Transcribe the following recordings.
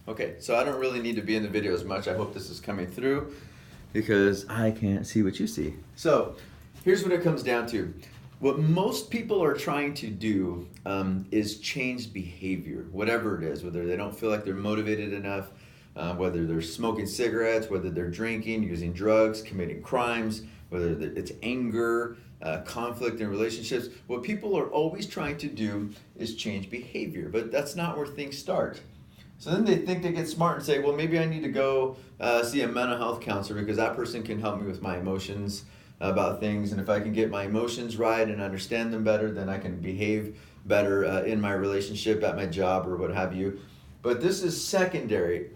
Okay, so I don't really need to be in the video as much. I hope this is coming through because I can't see what you see. So here's what it comes down to. What most people are trying to do is change behavior, whatever it is, whether they don't feel like they're motivated enough, whether they're smoking cigarettes, whether they're drinking, using drugs, committing crimes, whether it's anger, conflict in relationships. What people are always trying to do is change behavior, but that's not where things start. So then they think they get smart and say, well, maybe I need to go see a mental health counselor because that person can help me with my emotions about things. And if I can get my emotions right and understand them better, then I can behave better in my relationship, at my job, or what have you. But this is secondary.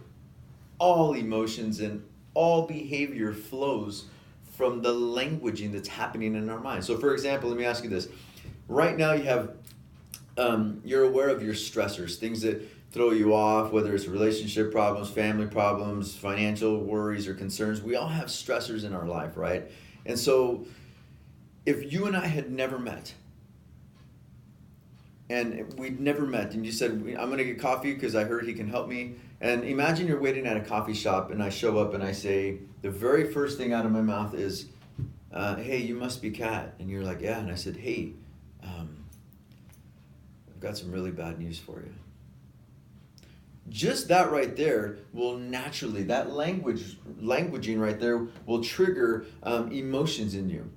All emotions and all behavior flows from the languaging that's happening in our mind. So, for example, let me ask you this. Right now, you have you're aware of your stressors, things that throw you off, whether it's relationship problems, family problems, financial worries or concerns. We all have stressors in our life, right? And so if you and I had never met, and we'd never met, and you said, I'm going to get coffee because I heard he can help me. And imagine you're waiting at a coffee shop and I show up and I say, the very first thing out of my mouth is, hey, you must be Kat. And you're like, yeah. And I said, hey, I've got some really bad news for you. Just that right there will naturally, that languaging right there will trigger emotions in you.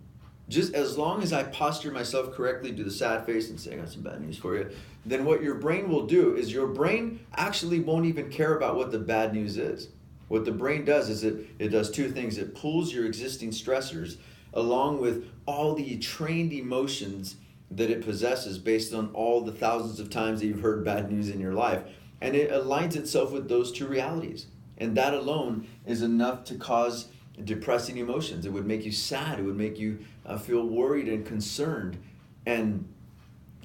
Just as long as I posture myself correctly, do the sad face and say, I got some bad news for you, then what your brain will do is your brain actually won't even care about what the bad news is. What the brain does is it does two things. It pulls your existing stressors along with all the trained emotions that it possesses based on all the thousands of times that you've heard bad news in your life. And it aligns itself with those two realities. And that alone is enough to cause depressing emotions. It would make you sad. It would make you feel worried and concerned. And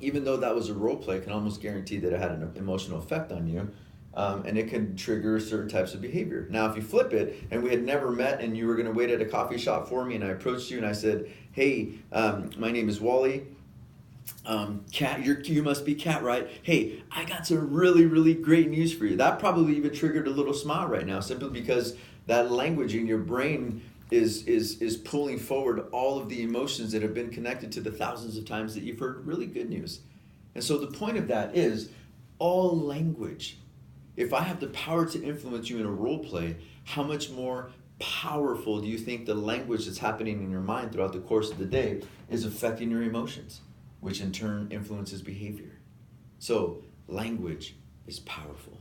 even though that was a role play, I can almost guarantee that it had an emotional effect on you. And it can trigger certain types of behavior. Now, if you flip it and we had never met and you were going to wait at a coffee shop for me and I approached you and I said, hey, my name is Wally. Kat, you must be Kat, right? Hey, I got some really, really great news for you. That probably even triggered a little smile right now, simply because that language in your brain is pulling forward all of the emotions that have been connected to the thousands of times that you've heard really good news. And so the point of that is all language. If I have the power to influence you in a role play, how much more powerful do you think the language that's happening in your mind throughout the course of the day is affecting your emotions, which in turn influences behavior? So language is powerful.